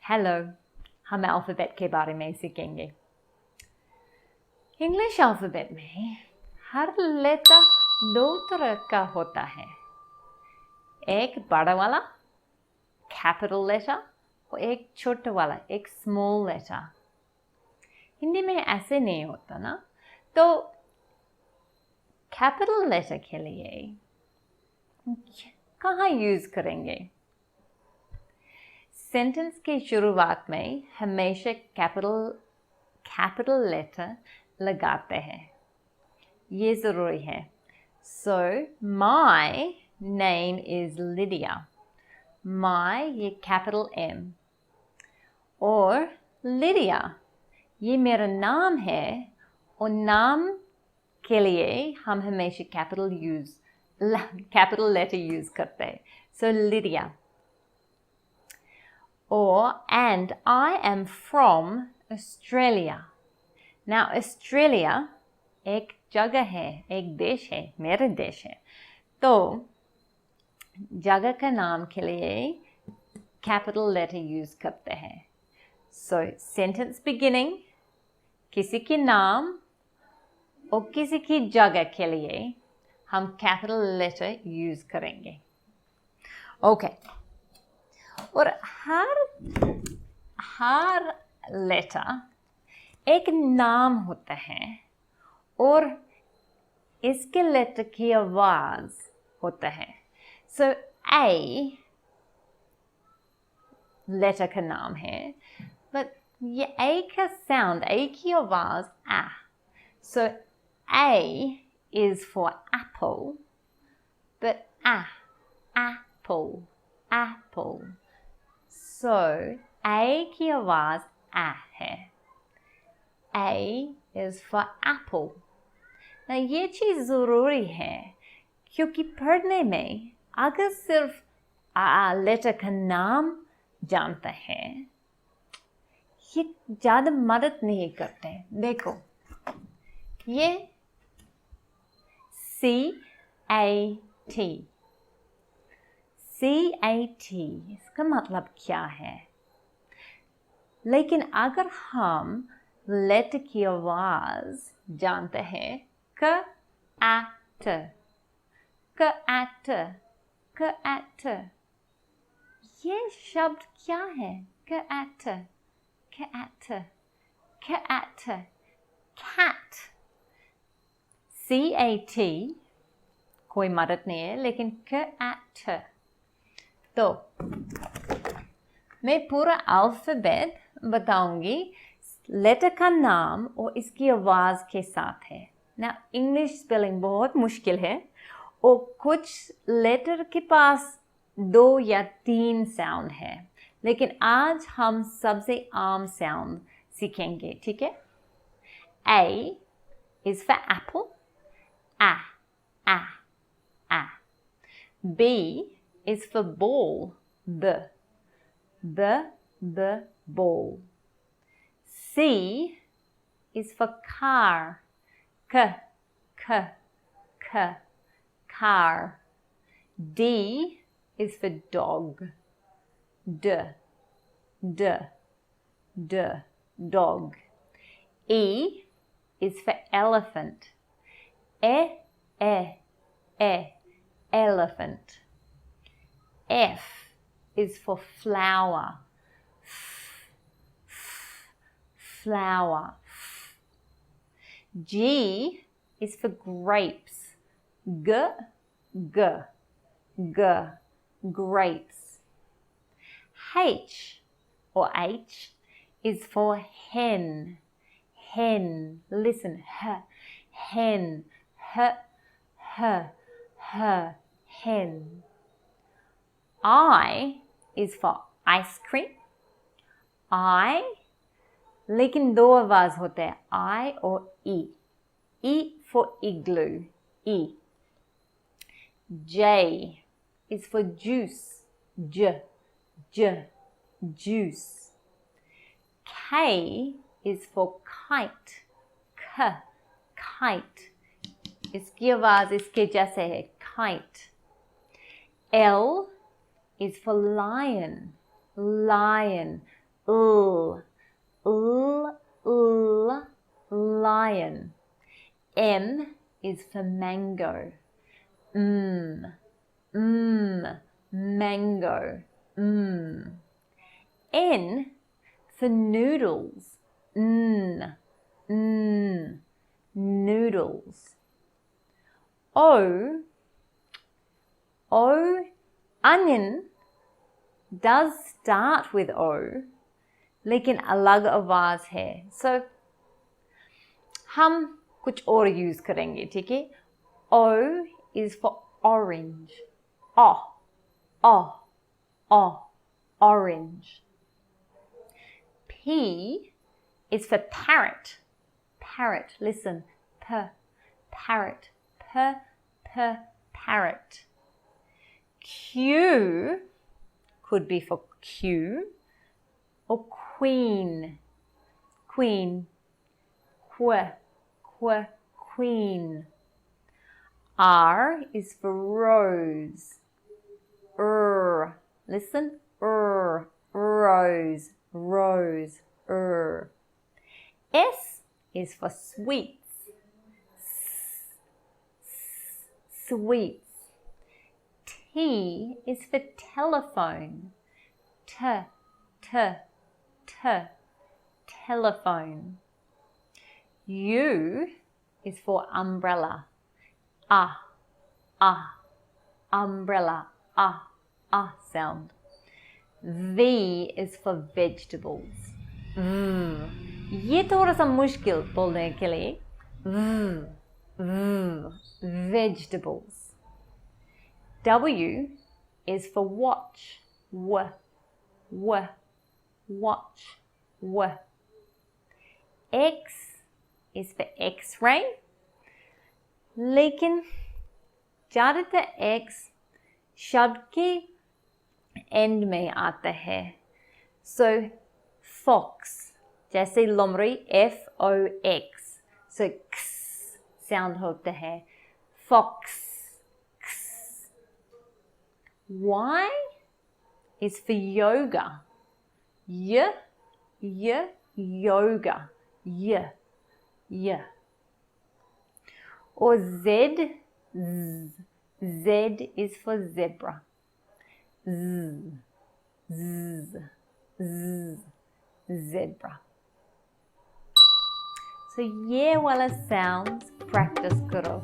Hello, हम alphabet के बारे में सीखेंगे। इंग्लिश अल्फ़ाबेट में हर लेटर दो तरह का होता है, एक बड़ा वाला कैपिटल लेटर और एक छोटा वाला एक स्मॉल लेटर। हिंदी में ऐसे नहीं होता ना, तो कैपिटल लेटर के लिए कहाँ यूज़ करेंगे? सेंटेंस के शुरुआत में हमेशा कैपिटल लेटर लगाते हैं, ये ज़रूरी है। So my name is Lydia. My ये कैपिटल M और Lydia ये मेरा नाम है और नाम के लिए हम हमेशा कैपिटल लेटर यूज़ करते हैं। So Lydia. Or and I am from Australia. Now Australia एक जगह है, एक देश है, मेरा देश है, तो जगह का नाम के लिए कैपिटल लेटर यूज़ करते हैं। So sentence beginning किसी के नाम और किसी की जगह के लिए हम कैपिटल लेटर यूज़ करेंगे। ओके और हर लेटर एक नाम होता है और इसके लेटर की आवाज़ होता है। So A लेटर का नाम है, but ये A का साउंड, A की आवाज़ A. So A is for apple, but apple, apple. So A की आवाज़ A है। A is for apple. Now ये चीज़ ज़रूरी है क्योंकि पढ़ने में अगर सिर्फ लेटर का नाम जानता है, ये ज़्यादा मदद नहीं करते। देखो ये C-A-T इसका मतलब क्या है? लेकिन अगर हम लेटर की आवाज़ जानते हैं क ये शब्द क्या है? cat C-A-T कोई मदद नहीं है, लेकिन cat। तो मैं पूरा अल्फ़ाबेट बताऊंगी, लेटर का नाम और इसकी आवाज़ के साथ है ना। इंग्लिश स्पेलिंग बहुत मुश्किल है और कुछ लेटर के पास 2 या 3 साउंड है, लेकिन आज हम सबसे आम साउंड सीखेंगे, ठीक है? A is for apple, A. B is for ball, B. Ball. C is for car, K. Car. D is for dog, D. Dog. E is for elephant, E. Elephant. F is for flower, flower. G is for grapes, G. Grapes. H or H is for hen, listen, hen, hen. I is for ice cream, I, लेकिन 2 आवाज़ होते हैं, I और E for igloo, E. J is for juice, J, juice. K is for kite, K, kite. इसकी आवाज़ इसके जैसे है, kite. L is for lion, L, lion. M is for mango. Mango. N for noodles. Noodles. O, onion does start with O, लेकिन अलग आवाज है. So हम कुछ और यूज करेंगे, ठीक है? O is for orange. Orange. P is for parrot. Parrot. Listen. Parrot. Parrot. Q could be for Q or queen. Queen. Queen. R is for rose. Listen. Rose. S is for sweets. Sweets. T is for telephone. Telephone. U is for umbrella. Umbrella. Sound. V is for vegetables. ये थोड़ा सा मुश्किल बोलने के लिए. Vegetables. W is for watch. Watch. X is for X-ray. लेकिन ज़्यादातर X शब्द के एंड में आता है. So fox, जैसे लोमड़ी FOX. So x sound होता है. Fox. Y is for yoga. Yoga. Or Z is for zebra. Zebra. So ये वाला sounds practice करो.